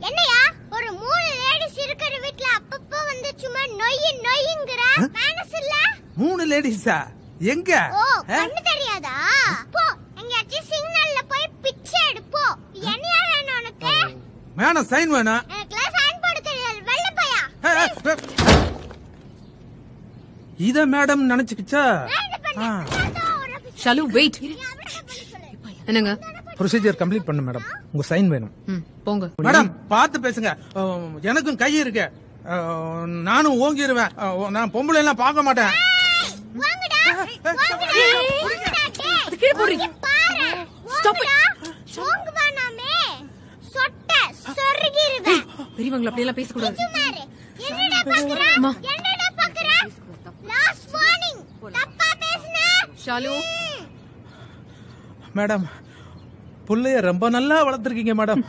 என்னையா ஒரு 3 லேடிஸ் இருக்கிற வீட்ல அப்பப்ப வந்து சும்மா நொய்யுங்கற மேனஸ் இல்ல? 3 லேடிஸா? எங்க? ஓ கண்ணு தெரியாதா? போ எங்கயாச்சும் சிக்னல்ல போய் பிச்சை எடு போ. என்னையா வேணும் உனக்கு? மேடம் சைன் வேணும். எனக்கு சைன் போட தெரியாது. வெள்ள பையா. இத மேடம் நினைச்சுக்கிச்சா? ஷாலு வெயிட். என்னங்க? ப்ரொசீஜர் கம்ப்ளீட் பண்ணு மேடம். உங்க சைன் வேணும். போங்க மேடம். பார்த்து பேசுங்க. எனக்கும் கை இருக்கு. நானும் ஓங்கிடுவேன். நான் பொம்பளை எல்லாம் பார்க்க மாட்டேன். வாங்கடா அது கீழ போறீங்க. பாரு. Stop it. ஓங்க வேணாமே. சொட்ட சொர்கிருவேன். பெரியவங்கள அப்படி எல்லாம் பேச கூடாது. சுமாரே. என்னடா பாக்குற? என்னடா பாக்குற? Last warning. தப்பா பேசுன. ஷாலு. மேடம் புள்ளைய ரொம்ப நல்லா வளர்த்திருக்கீங்க மேடம்.